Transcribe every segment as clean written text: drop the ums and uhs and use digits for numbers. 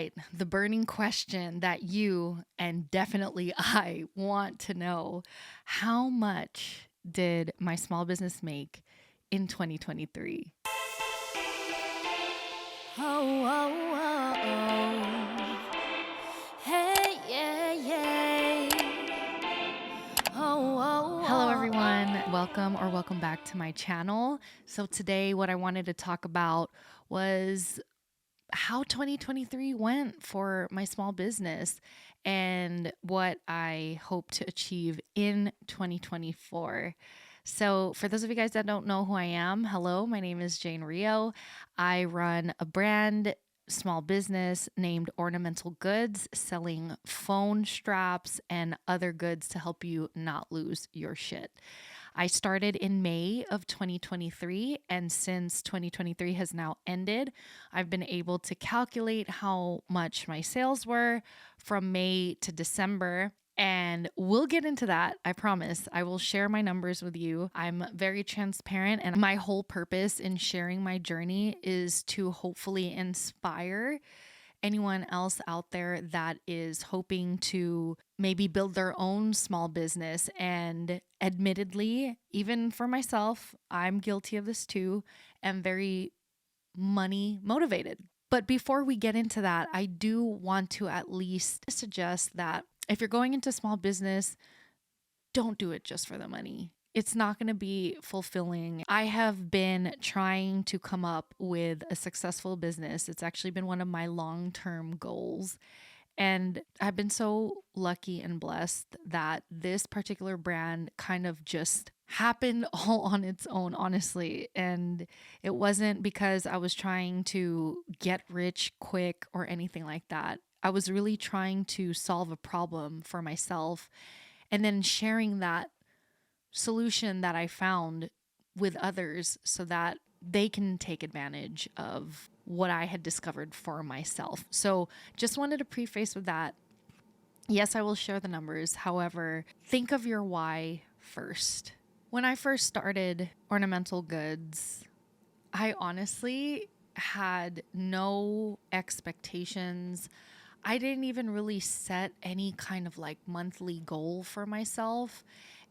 right, the burning question that you and definitely I want to know: how much did my small business make in 2023? Oh, oh, oh, oh. Hey, yeah, yeah. Oh, oh, hello, everyone. Welcome back to my channel. So today what I wanted to talk about was how 2023 went for my small business and what I hope to achieve in 2024. So, for those of you guys that don't know who I am, hello, my name is Jane Rio. I run a brand small business named Ornamental Goods, selling phone straps and other goods to help you not lose your shit. I started in May of 2023, and since 2023 has now ended, I've been able to calculate how much my sales were from May to December. And we'll get into that. I promise. I will share my numbers with you. I'm very transparent, and my whole purpose in sharing my journey is to hopefully inspire anyone else out there that is hoping to maybe build their own small business. And admittedly, even for myself, I'm guilty of this too, and very money motivated. But before we get into that, I do want to at least suggest that if you're going into small business, don't do it just for the money. It's not going to be fulfilling. I have been trying to come up with a successful business. It's actually been one of my long-term goals. And I've been so lucky and blessed that this particular brand kind of just happened all on its own, honestly. And it wasn't because I was trying to get rich quick or anything like that. I was really trying to solve a problem for myself and then sharing that solution that I found with others so that they can take advantage of what I had discovered for myself. So just wanted to preface with that. Yes, I will share the numbers. However, think of your why first. When I first started Ornamental Goods, I honestly had no expectations. I didn't even really set any kind of like monthly goal for myself.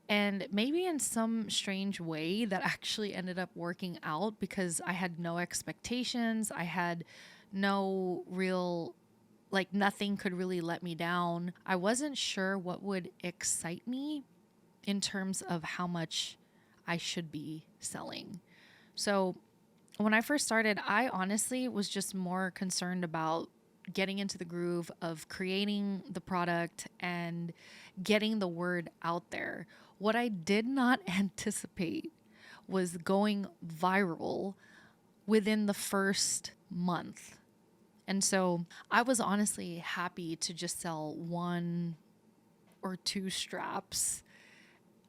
And maybe in some strange way that actually ended up working out because I had no expectations. I had no real, like, nothing could really let me down. I wasn't sure what would excite me in terms of how much I should be selling. So when I first started, I honestly was just more concerned about getting into the groove of creating the product and getting the word out there. What I did not anticipate was going viral within the first month. And so I was honestly happy to just sell one or two straps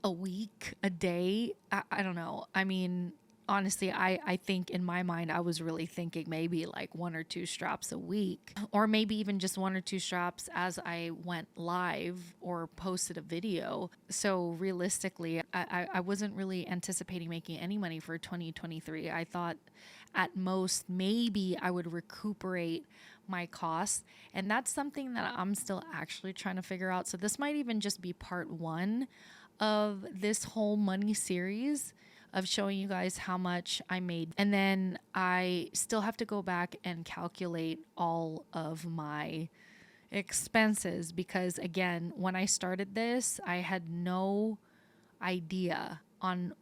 a week, a day. I don't know. I mean, honestly, I think in my mind, I was really thinking maybe like one or two straps a week, or maybe even just one or two straps as I went live or posted a video. So realistically, I wasn't really anticipating making any money for 2023. I thought at most maybe I would recuperate my costs. And that's something that I'm still actually trying to figure out. So this might even just be part one of this whole money series of showing you guys how much I made. And then I still have to go back and calculate all of my expenses because, again, when I started this, I had no idea on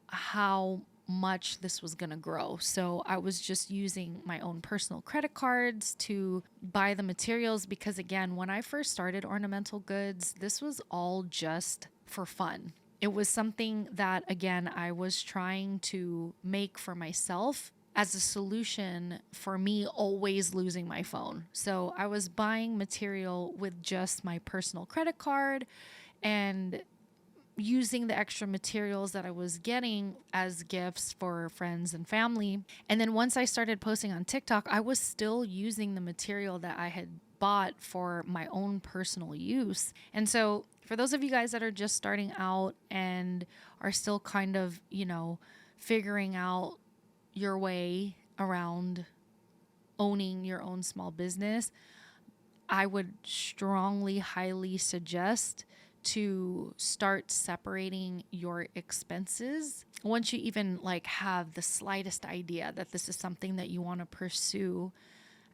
how much this was going to grow. So I was just using my own personal credit cards to buy the materials because, again, when I first started Ornamental Goods, this was all just for fun. It was something that, again, I was trying to make for myself as a solution for me always losing my phone. So I was buying material with just my personal credit card and using the extra materials that I was getting as gifts for friends and family. And then once I started posting on TikTok, I was still using the material that I had bought for my own personal use. And so for those of you guys that are just starting out and are still kind of, figuring out your way around owning your own small business, I would strongly, highly suggest to start separating your expenses. Once you even like have the slightest idea that this is something that you want to pursue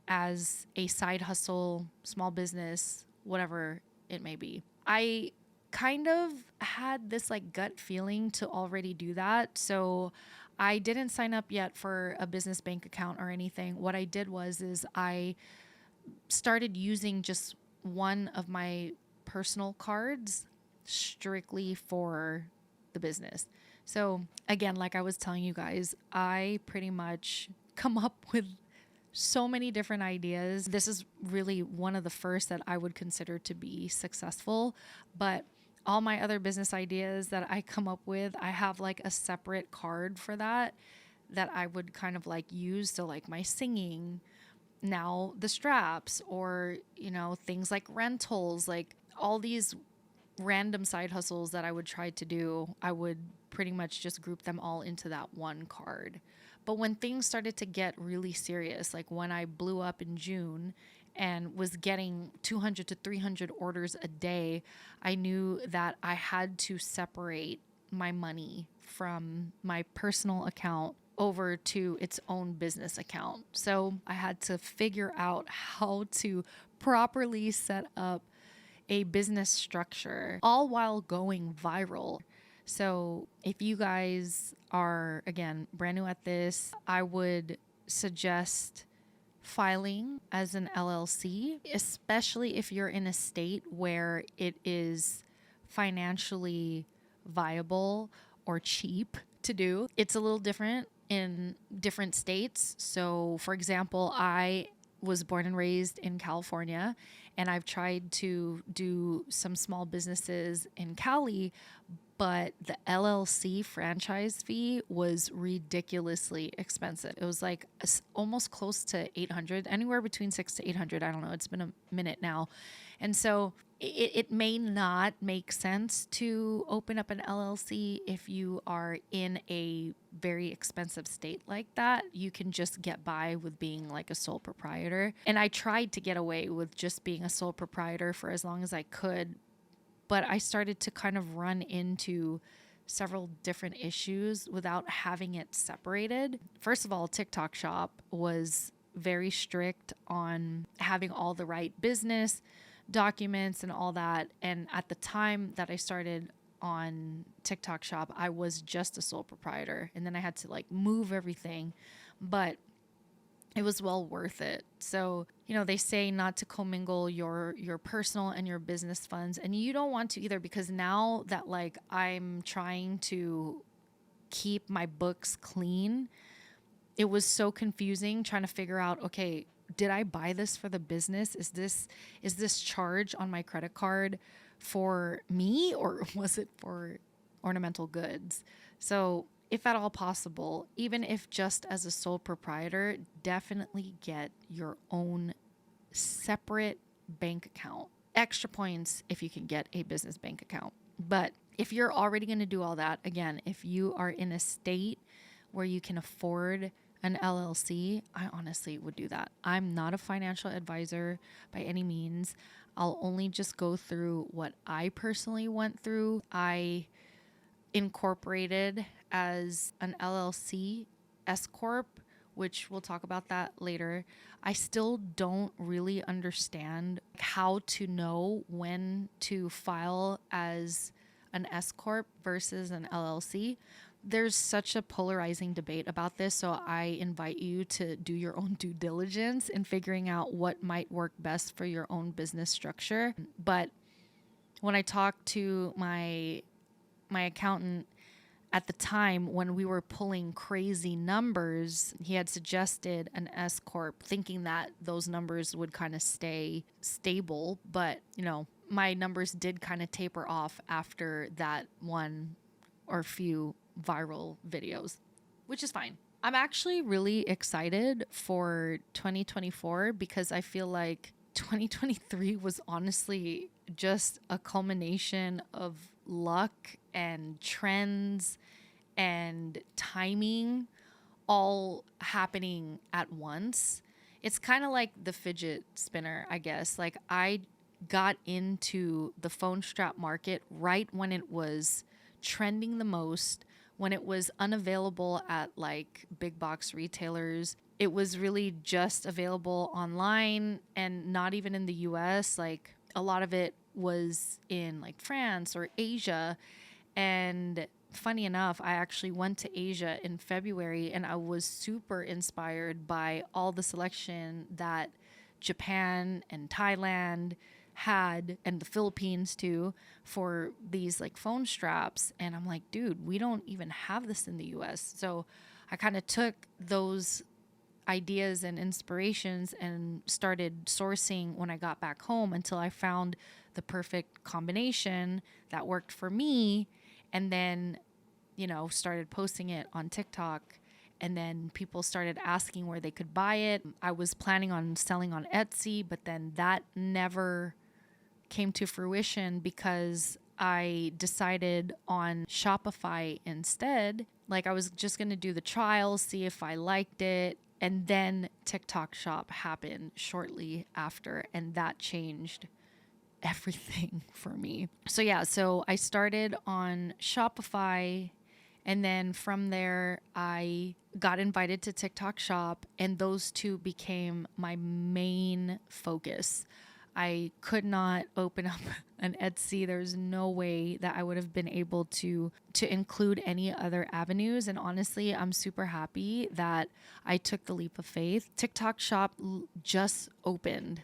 as a side hustle, small business, whatever it may be. I kind of had this like gut feeling to already do that. So I didn't sign up yet for a business bank account or anything. What I did is I started using just one of my personal cards strictly for the business. So again, like I was telling you guys, I pretty much come up with so many different ideas. This is really one of the first that I would consider to be successful, but all my other business ideas that I come up with, I have like a separate card for that I would kind of like use. So like my singing, now the straps, or things like rentals, like all these random side hustles that I would try to do, I would pretty much just group them all into that one card. But when things started to get really serious, like when I blew up in June and was getting 200 to 300 orders a day, I knew that I had to separate my money from my personal account over to its own business account. So I had to figure out how to properly set up a business structure, all while going viral. So if you guys are, again, brand new at this, I would suggest filing as an LLC, especially if you're in a state where it is financially viable or cheap to do. It's a little different in different states. So, for example, I was born and raised in California, and I've tried to do some small businesses in Cali, but the LLC franchise fee was ridiculously expensive. It was like almost close to 800, anywhere between 6 to 800. I don't know. It's been a minute now. And so it may not make sense to open up an LLC if you are in a very expensive state like that. You can just get by with being like a sole proprietor. And I tried to get away with just being a sole proprietor for as long as I could, but I started to kind of run into several different issues without having it separated. First of all, TikTok Shop was very strict on having all the right business documents and all that. And at the time that I started on TikTok Shop, I was just a sole proprietor. And then I had to like move everything, but it was well worth it. So, they say not to commingle your personal and your business funds. And you don't want to either, because now that like I'm trying to keep my books clean, it was so confusing trying to figure out, okay, did I buy this for the business? Is this charge on my credit card for me, or was it for Ornamental Goods? So if at all possible, even if just as a sole proprietor, definitely get your own separate bank account. Extra points if you can get a business bank account. But if you're already going to do all that, again, if you are in a state where you can afford an LLC, I honestly would do that. I'm not a financial advisor by any means. I'll only just go through what I personally went through. I incorporated as an LLC S Corp, which we'll talk about that later. I still don't really understand how to know when to file as an S Corp versus an LLC. There's such a polarizing debate about this, so I invite you to do your own due diligence in figuring out what might work best for your own business structure. But when I talked to my accountant at the time, when we were pulling crazy numbers, he had suggested an S Corp, thinking that those numbers would kind of stay stable. But, my numbers did kind of taper off after that one or few viral videos, which is fine. I'm actually really excited for 2024 because I feel like 2023 was honestly just a culmination of luck and trends and timing all happening at once. It's kind of like the fidget spinner, I guess. Like I got into the phone strap market right when it was trending the most, when it was unavailable at like big box retailers. It was really just available online and not even in the US. Like a lot of it was in like France or Asia. And funny enough, I actually went to Asia in February and I was super inspired by all the selection that Japan and Thailand had, and the Philippines too, for these like phone straps. And I'm like, dude, we don't even have this in the US. So I kind of took those ideas and inspirations and started sourcing when I got back home until I found the perfect combination that worked for me. And then, started posting it on TikTok. And then people started asking where they could buy it. I was planning on selling on Etsy, but then that never came to fruition because I decided on Shopify instead. Like I was just going to do the trial, see if I liked it. And then TikTok Shop happened shortly after, and that changed everything for me. So I started on Shopify, and then from there I got invited to TikTok Shop, and those two became my main focus. I could not open up an Etsy. There's no way that I would have been able to include any other avenues. And honestly, I'm super happy that I took the leap of faith. TikTok Shop just opened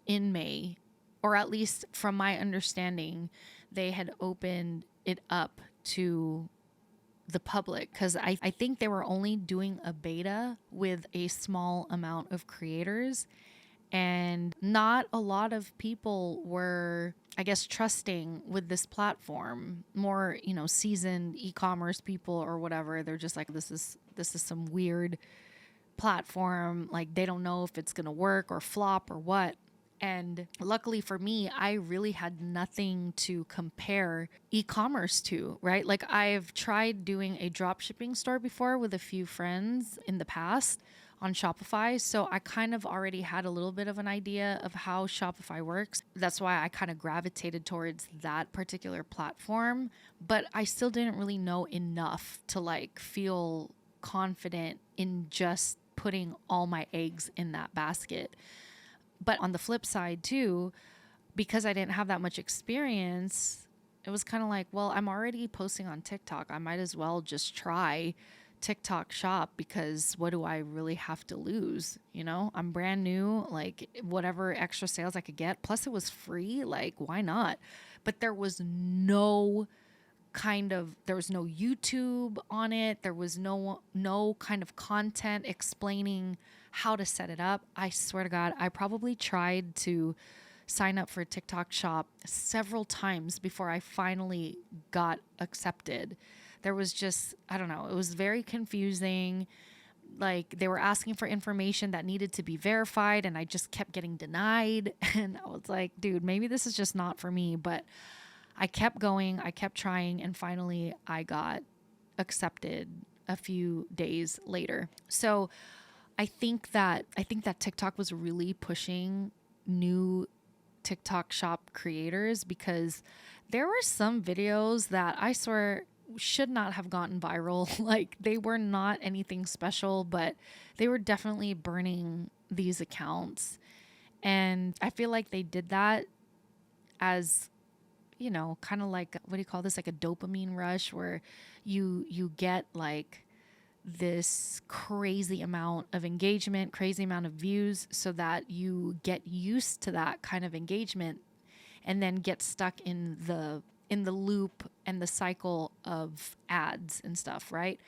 in May, or at least from my understanding, they had opened it up to the public, because I think they were only doing a beta with a small amount of creators. And not a lot of people were, I guess, trusting with this platform. More, seasoned e-commerce people or whatever. They're just like, this is some weird platform. Like they don't know if it's going to work or flop or what. And luckily for me, I really had nothing to compare e-commerce to, right? Like I've tried doing a drop shipping store before with a few friends in the past on Shopify. So I kind of already had a little bit of an idea of how Shopify works. That's why I kind of gravitated towards that particular platform. But I still didn't really know enough to like feel confident in just putting all my eggs in that basket. But on the flip side too, because I didn't have that much experience, it was kind of like, well, I'm already posting on TikTok. I might as well just try TikTok Shop, because what do I really have to lose? I'm brand new, like whatever extra sales I could get. Plus it was free. Like, why not? But there was no YouTube on it. There was no kind of content explaining how to set it up. I swear to God, I probably tried to sign up for TikTok Shop several times before I finally got accepted. There was just, I don't know, it was very confusing. Like they were asking for information that needed to be verified, and I just kept getting denied. And I was like, dude, maybe this is just not for me. But I kept going, I kept trying, and finally I got accepted a few days later. So I think that TikTok was really pushing new TikTok Shop creators, because there were some videos that I swear should not have gotten viral. Like they were not anything special, but they were definitely burning these accounts. And I feel like they did that as, kind of like, what do you call this? Like a dopamine rush, where you get like this crazy amount of engagement, crazy amount of views, so that you get used to that kind of engagement and then get stuck in the loop and the cycle of ads and stuff, right?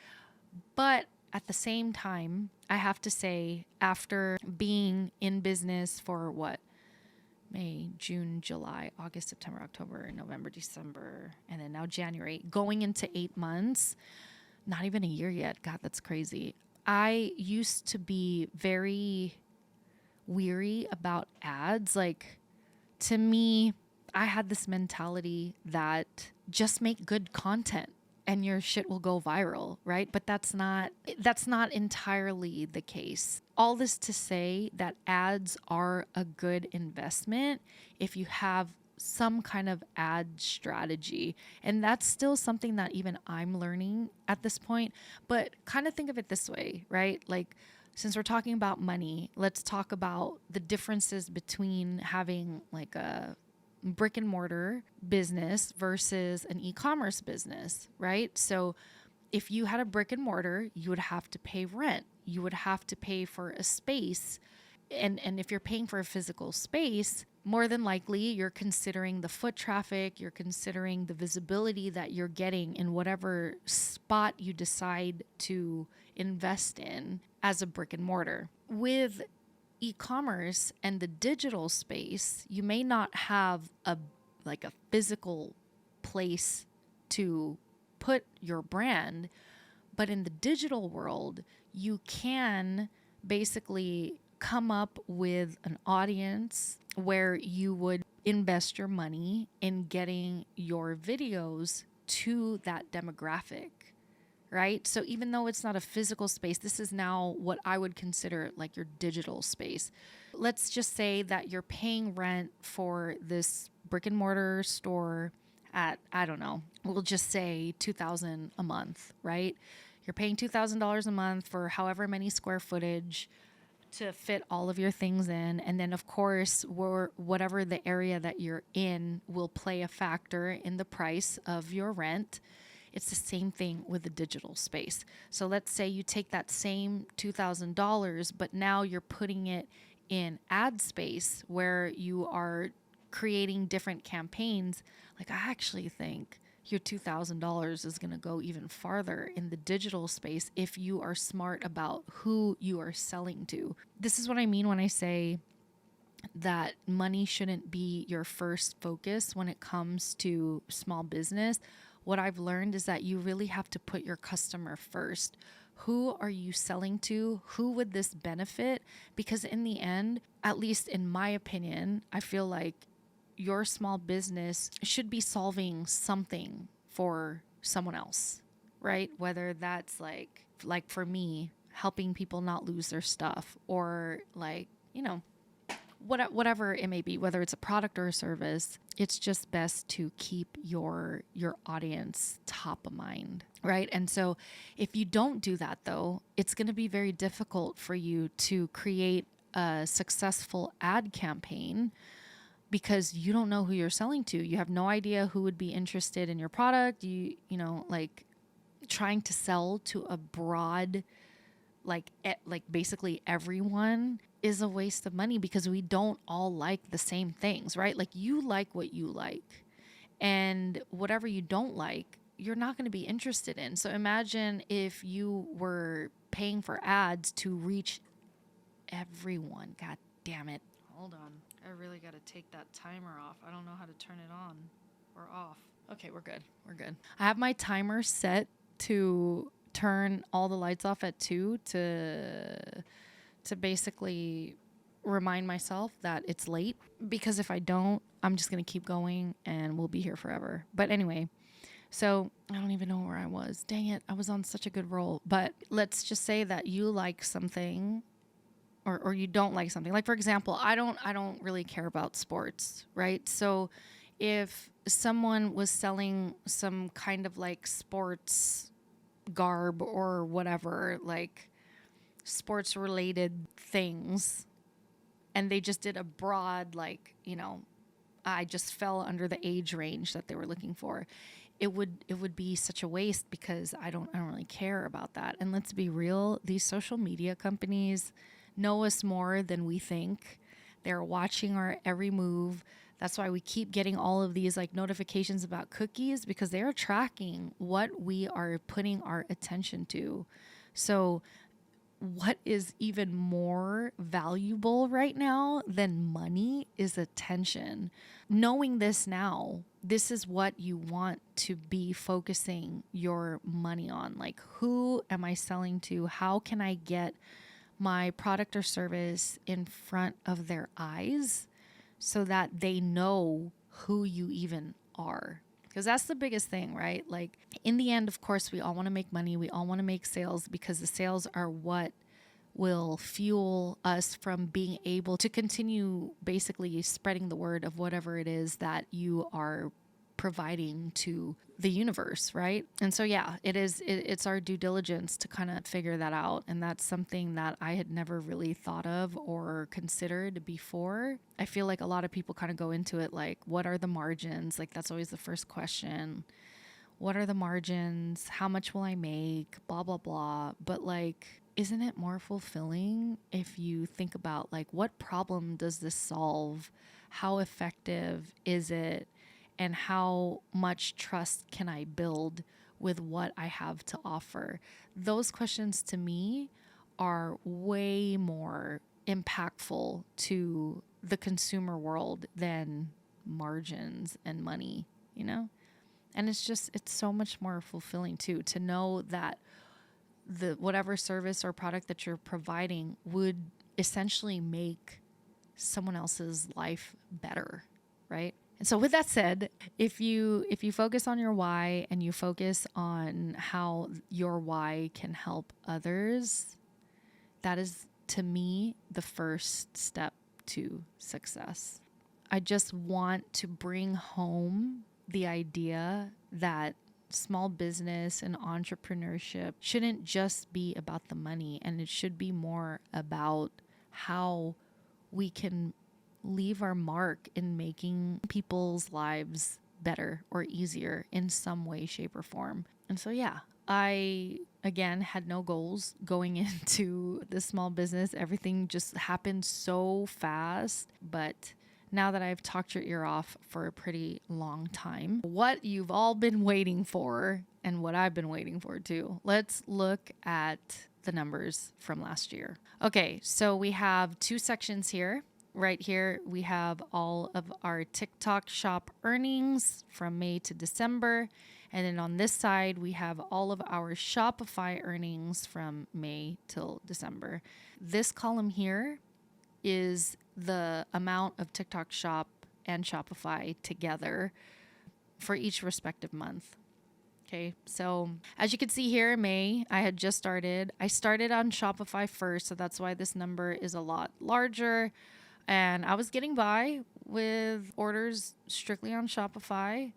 But at the same time, I have to say, after being in business for May, June, July, August, September, October, November, December, and then now January, going into 8 months, not even a year yet. God, that's crazy. I used to be very weary about ads. Like, to me, I had this mentality that just make good content and your shit will go viral, right? But that's not entirely the case. All this to say that ads are a good investment if you have some kind of ad strategy. And that's still something that even I'm learning at this point. But kind of think of it this way, right? Like, since we're talking about money, let's talk about the differences between having like a brick and mortar business versus an e-commerce business, right? So if you had a brick and mortar, you would have to pay rent. You would have to pay for a space. And if you're paying for a physical space, more than likely you're considering the foot traffic, you're considering the visibility that you're getting in whatever spot you decide to invest in as a brick and mortar. With e-commerce and the digital space, you may not have a physical place to put your brand, but in the digital world, you can basically come up with an audience where you would invest your money in getting your videos to that demographic, right? So even though it's not a physical space, this is now what I would consider like your digital space. Let's just say that you're paying rent for this brick and mortar store at, I don't know, we'll just say $2,000 a month, right? You're paying $2,000 a month for however many square footage to fit all of your things in. And then of course, whatever the area that you're in will play a factor in the price of your rent. It's the same thing with the digital space. So let's say you take that same $2,000, but now you're putting it in ad space where you are creating different campaigns. Like, I actually think your $2,000 is going to go even farther in the digital space if you are smart about who you are selling to. This is what I mean when I say that money shouldn't be your first focus when it comes to small business. What I've learned is that you really have to put your customer first. Who are you selling to? Who would this benefit? Because in the end, at least in my opinion, I feel like your small business should be solving something for someone else, right? Whether that's like for me, helping people not lose their stuff, or like, whatever it may be, whether it's a product or a service. It's just best to keep your audience top of mind, right? And so if you don't do that though, it's going to be very difficult for you to create a successful ad campaign, because you don't know who you're selling to. You have no idea who would be interested in your product. Like trying to sell to a broad, like basically everyone is a waste of money, because we don't all like the same things, right? Like, you like what you like, and whatever you don't like, you're not going to be interested in. So imagine if you were paying for ads to reach everyone. God damn it. Hold on. I really got to take that timer off. I don't know how to turn it on or off. Okay, we're good. We're good. I have my timer set to turn all the lights off at 2 to basically remind myself that it's late, because if I don't, I'm just going to keep going and we'll be here forever. But anyway, so I don't even know where I was. Dang it. I was on such a good roll. But let's just say that you like something, or you don't like something. Like, for example, I don't really care about sports, right? So if someone was selling some kind of like sports garb or whatever, like sports related things, and they just did a broad, like, I just fell under the age range that they were looking for, it would be such a waste, because I don't really care about that. And let's be real, these social media companies know us more than we think. They're watching our every move. That's why we keep getting all of these like notifications about cookies, because they're tracking what we are putting our attention to. So what is even more valuable right now than money is attention. Knowing this now, this is what you want to be focusing your money on. Like, who am I selling to? How can I get my product or service in front of their eyes so that they know who you even are? Because that's the biggest thing, right? Like in the end, of course, we all want to make money. We all want to make sales because the sales are what will fuel us from being able to continue basically spreading the word of whatever it is that you are providing to the universe, right? And so yeah, it's our due diligence to kind of figure that out, and that's something that I had never really thought of or considered before. I feel like a lot of people kind of go into it like, what are the margins? Like that's always the first question. What are the margins? How much will I make? Blah blah blah. But like, isn't it more fulfilling if you think about like, what problem does this solve? How effective is it? And how much trust can I build with what I have to offer? Those questions to me are way more impactful to the consumer world than margins and money, you know? And it's so much more fulfilling too, to know that the whatever service or product that you're providing would essentially make someone else's life better, right? And so with that said, if you focus on your why and you focus on how your why can help others, that is to me the first step to success. I just want to bring home the idea that small business and entrepreneurship shouldn't just be about the money, and it should be more about how we can leave our mark in making people's lives better or easier in some way, shape, or form. And so, yeah, I, again, had no goals going into this small business. Everything just happened so fast. But now that I've talked your ear off for a pretty long time, what you've all been waiting for and what I've been waiting for too, let's look at the numbers from last year. Okay, so we have two sections here. Right here, we have all of our TikTok shop earnings from May to December. And then on this side, we have all of our Shopify earnings from May till December. This column here is the amount of TikTok shop and Shopify together for each respective month. Okay, so as you can see here, May, I had just started. I started on Shopify first, so that's why this number is a lot larger. And I was getting by with orders strictly on Shopify.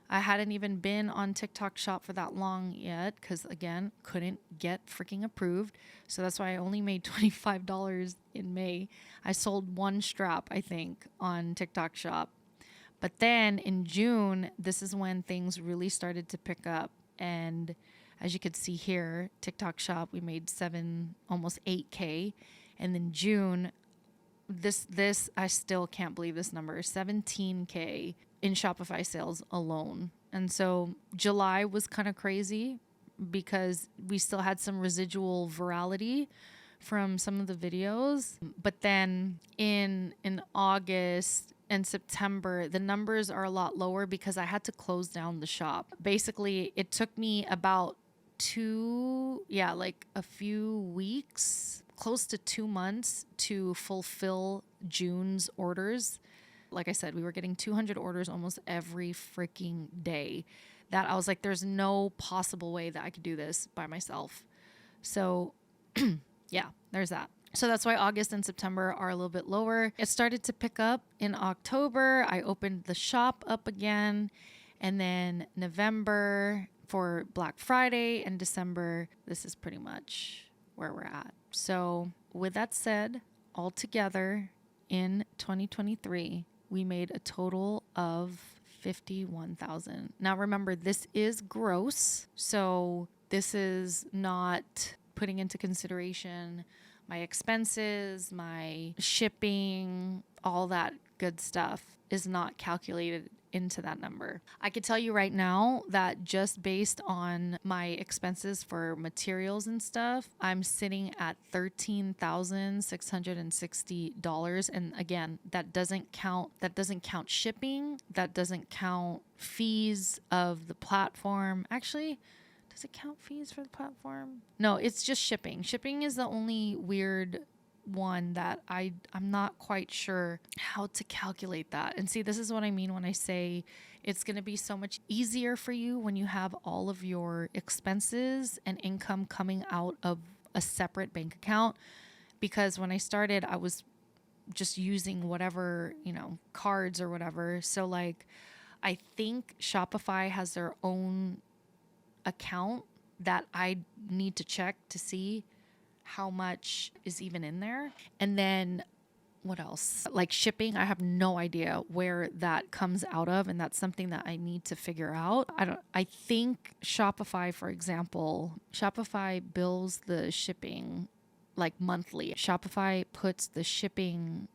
I hadn't even been on TikTok Shop for that long yet because, again, couldn't get freaking approved. So that's why I only made $25 in May. I sold one strap, I think, on TikTok Shop. But then in June, this is when things really started to pick up. And as you could see here, TikTok Shop, we made almost 8K. And then June, this I still can't believe this number, 17K in Shopify sales alone. And so July was kind of crazy because we still had some residual virality from some of the videos. But then in August and September, the numbers are a lot lower because I had to close down the shop. Basically, it took me about a few weeks, close to 2 months to fulfill June's orders. Like I said, we were getting 200 orders almost every freaking day. That I was like, there's no possible way that I could do this by myself. So yeah, there's that. So that's why August and September are a little bit lower. It started to pick up in October. I opened the shop up again. And then November for Black Friday and December, this is pretty much where we're at. So with that said, altogether in 2023, we made a total of $51,000. Now remember, this is gross. So this is not putting into consideration my expenses, my shipping, all that good stuff is not calculated into that number. I could tell you right now that just based on my expenses for materials and stuff, I'm sitting at $13,660. And again, that doesn't count shipping, that doesn't count fees of the platform. Actually, does it count fees for the platform? No, it's just shipping. Shipping is the only weird one that I'm not quite sure how to calculate that. And see, this is what I mean when I say it's going to be so much easier for you when you have all of your expenses and income coming out of a separate bank account. Because when I started, I was just using whatever, cards or whatever. So like, I think Shopify has their own account that I need to check to see how much is even in there. And then what else? Like shipping, I have no idea where that comes out of, and that's something that I need to figure out. I think Shopify, for example, Shopify bills the shipping like monthly. Shopify puts the shipping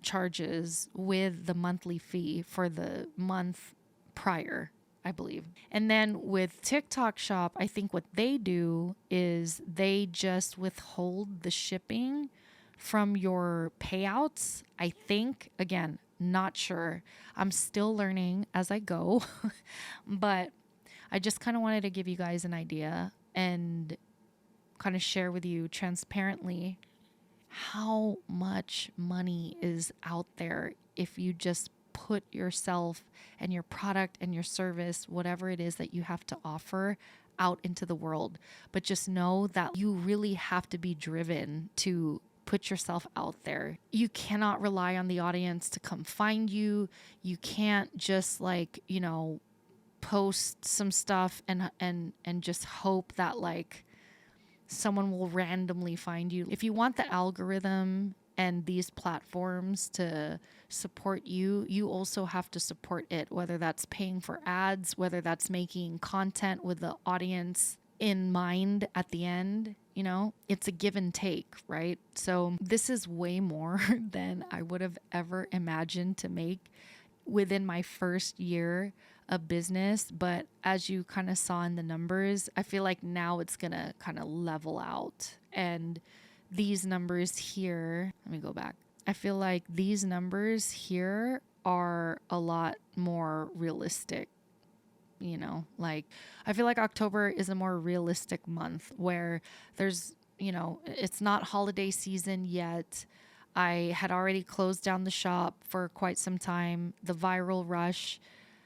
charges with the monthly fee for the month prior, I believe. And then with TikTok Shop, I think what they do is they just withhold the shipping from your payouts. I think, again, not sure. I'm still learning as I go, but I just kind of wanted to give you guys an idea and kind of share with you transparently how much money is out there if you just put yourself and your product and your service, whatever it is that you have to offer, out into the world. But just know that you really have to be driven to put yourself out there. You cannot rely on the audience to come find you. You can't just post some stuff and just hope that someone will randomly find you. If you want the algorithm and these platforms to support you, you also have to support it, whether that's paying for ads, whether that's making content with the audience in mind at the end. It's a give and take, right? So this is way more than I would have ever imagined to make within my first year of business. But as you kind of saw in the numbers, I feel like now it's going to kind of level out. And these numbers here, let me go back. I feel like these numbers here are a lot more realistic. I feel like October is a more realistic month where there's, it's not holiday season yet. I had already closed down the shop for quite some time. The viral rush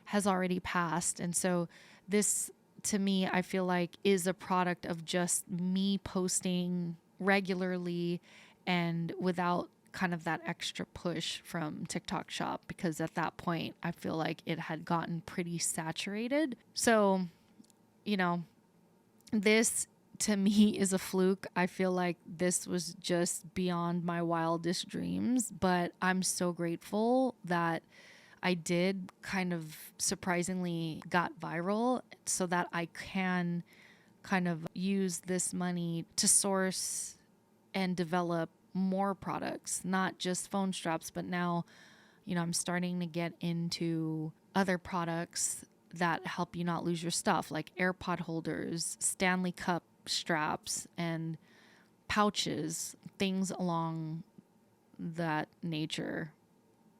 has already passed. And so this, to me, I feel like is a product of just me posting regularly and without kind of that extra push from TikTok Shop, because at that point, I feel like it had gotten pretty saturated. So, this to me is a fluke. I feel like this was just beyond my wildest dreams, but I'm so grateful that I did kind of surprisingly got viral so that I can kind of use this money to source and develop more products, not just phone straps, but now, I'm starting to get into other products that help you not lose your stuff, like AirPod holders, Stanley Cup straps, and pouches, things along that nature,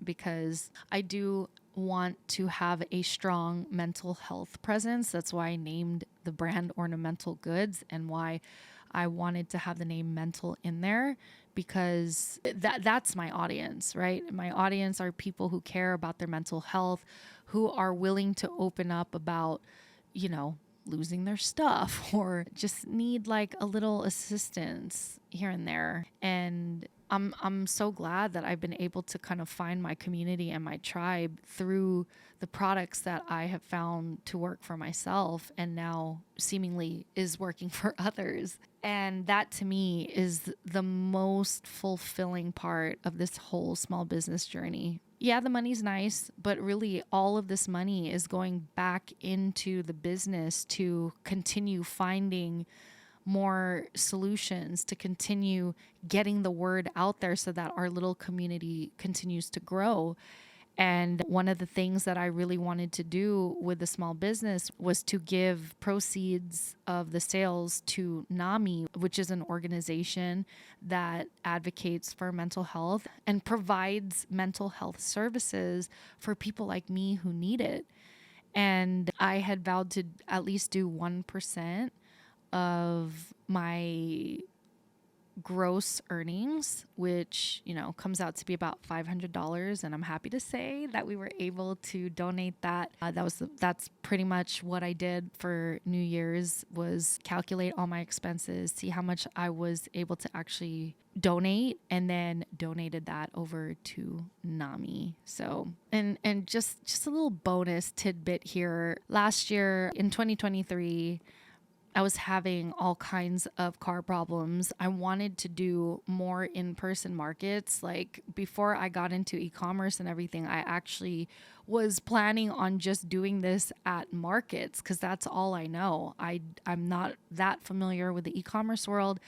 because I do want to have a strong mental health presence. That's why I named the brand Ornamental Goods and why I wanted to have the name mental in there, because that's my audience, right? My audience are people who care about their mental health, who are willing to open up about, losing their stuff or just need like a little assistance here and there. And I'm so glad that I've been able to kind of find my community and my tribe through the products that I have found to work for myself and now seemingly is working for others. And that to me is the most fulfilling part of this whole small business journey. Yeah, the money's nice, but really all of this money is going back into the business to continue finding more solutions, to continue getting the word out there so that our little community continues to grow. And one of the things that I really wanted to do with the small business was to give proceeds of the sales to NAMI, which is an organization that advocates for mental health and provides mental health services for people like me who need it. And I had vowed to at least do 1% of my gross earnings, which, comes out to be about $500. And I'm happy to say that we were able to donate that. That's pretty much what I did for New Year's, was calculate all my expenses, see how much I was able to actually donate, and then donated that over to NAMI. So, and just a little bonus tidbit here. Last year in 2023, I was having all kinds of car problems. I wanted to do more in-person markets. Like, before I got into e-commerce and everything, I actually was planning on just doing this at markets, because that's all I know. I'm not that familiar with the e-commerce world.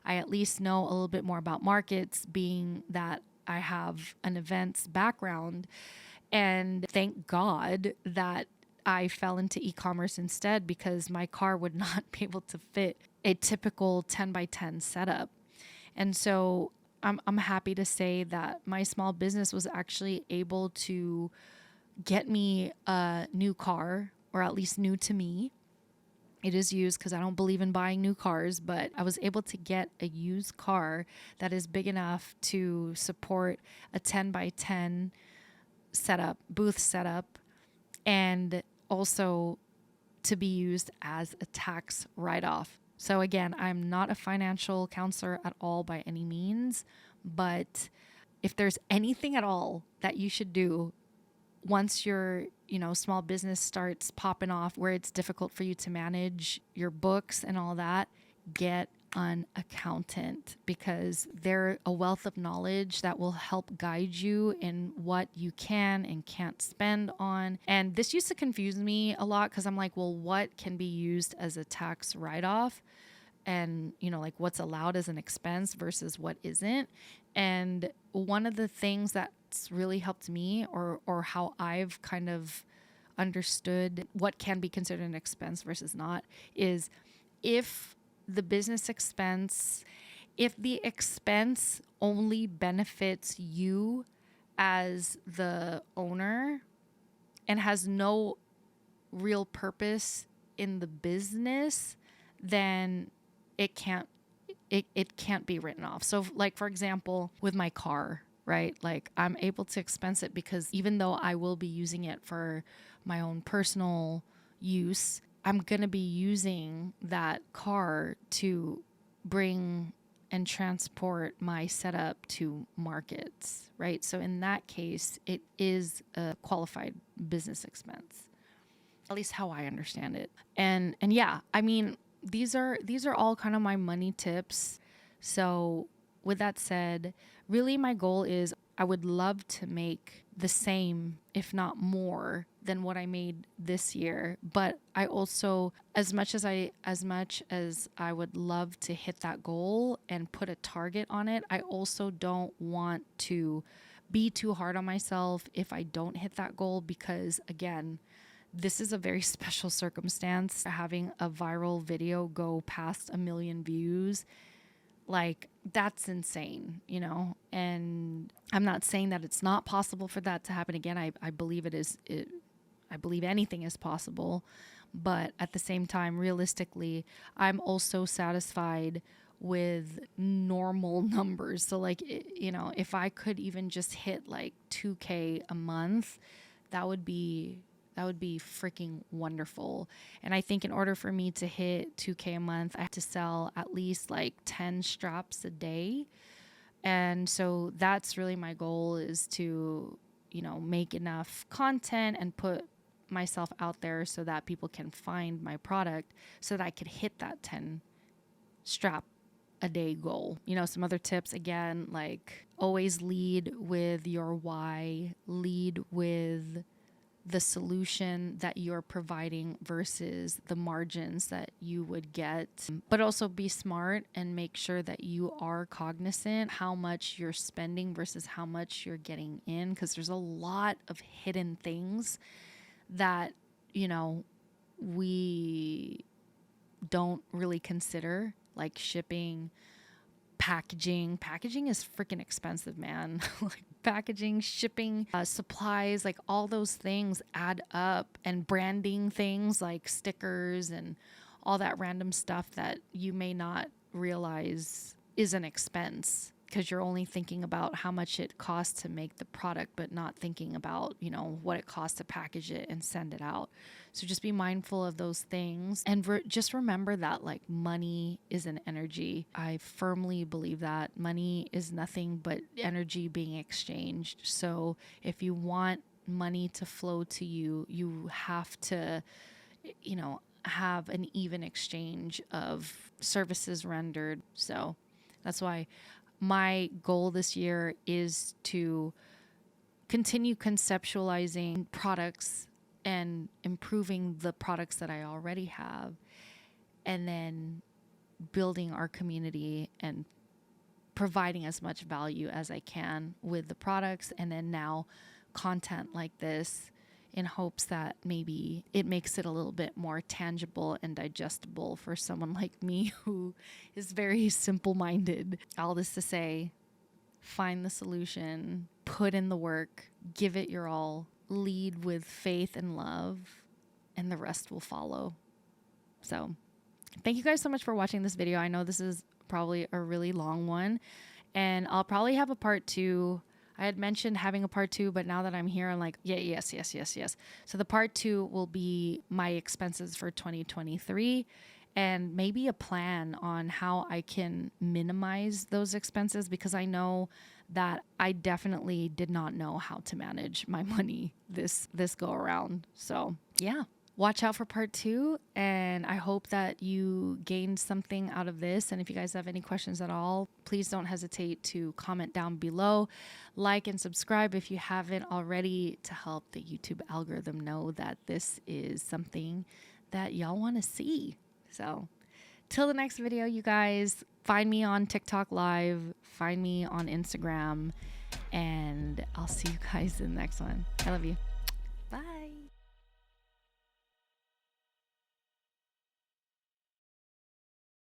I at least know a little bit more about markets, being that I have an events background. And thank God that I fell into e-commerce instead, because my car would not be able to fit a typical 10 by 10 setup. And so I'm happy to say that my small business was actually able to get me a new car, or at least new to me. It is used, because I don't believe in buying new cars, but I was able to get a used car that is big enough to support a 10 by 10 setup, booth setup, and also to be used as a tax write-off. So again, I'm not a financial counselor at all by any means, but if there's anything at all that you should do once your, small business starts popping off, where it's difficult for you to manage your books and all that, get an accountant, because they're a wealth of knowledge that will help guide you in what you can and can't spend on. And this used to confuse me a lot, because I'm like, well, what can be used as a tax write-off? And, like, what's allowed as an expense versus what isn't. And one of the things that's really helped me, or how I've kind of understood what can be considered an expense versus not, is if the business expense, if the expense only benefits you as the owner and has no real purpose in the business, then it can't be written off. So, like, for example, with my car, right? Like, I'm able to expense it, because even though I will be using it for my own personal use, I'm going to be using that car to bring and transport my setup to markets, right? So in that case, it is a qualified business expense, at least how I understand it. And yeah, I mean, these are all kind of my money tips. So with that said, really my goal is, I would love to make the same, if not more, than what I made this year. But I also, as much as I would love to hit that goal and put a target on it, I also don't want to be too hard on myself if I don't hit that goal, because again, this is a very special circumstance. Having a viral video go past 1 million views, like, that's insane, and I'm not saying that it's not possible for that to happen again. I believe it is. I believe anything is possible, but at the same time, realistically, I'm also satisfied with normal numbers. So like, if I could even just hit like 2K a month, that would be freaking wonderful. And I think in order for me to hit 2K a month, I have to sell at least like 10 straps a day. And so that's really my goal, is to, make enough content and put myself out there so that people can find my product, so that I could hit that 10 strap a day goal. Some other tips, again, like, always lead with your why, lead with the solution that you're providing versus the margins that you would get, but also be smart and make sure that you are cognizant how much you're spending versus how much you're getting in, because there's a lot of hidden things that, we don't really consider, like shipping, packaging. Packaging is freaking expensive, man. Like, packaging, shipping, supplies, like all those things add up, and branding things like stickers and all that random stuff that you may not realize is an expense, because you're only thinking about how much it costs to make the product, but not thinking about, you know, what it costs to package it and send it out. So just be mindful of those things, and just remember that like money is an energy. I firmly believe that money is nothing but energy being exchanged. So if you want money to flow to you, you have to, you know, have an even exchange of services rendered. So that's why my goal this year is to continue conceptualizing products and improving the products that I already have, and then building our community and providing as much value as I can with the products, and then now content like this, in hopes that maybe it makes it a little bit more tangible and digestible for someone like me who is very simple-minded. All this to say, find the solution, put in the work, give it your all, lead with faith and love, and the rest will follow. So thank you guys so much for watching this video. I know this is probably a really long one, and I'll probably have a part 2. I had mentioned having a part 2, but now that I'm here, I'm like, yes. So the part 2 will be my expenses for 2023, and maybe a plan on how I can minimize those expenses, because I know that I definitely did not know how to manage my money this go around. So yeah. Watch out for part 2, and I hope that you gained something out of this. And if you guys have any questions at all, please don't hesitate to comment down below. Like and subscribe if you haven't already, to help the YouTube algorithm know that this is something that y'all want to see. So till the next video, you guys, find me on TikTok Live, find me on Instagram, and I'll see you guys in the next one. I love you.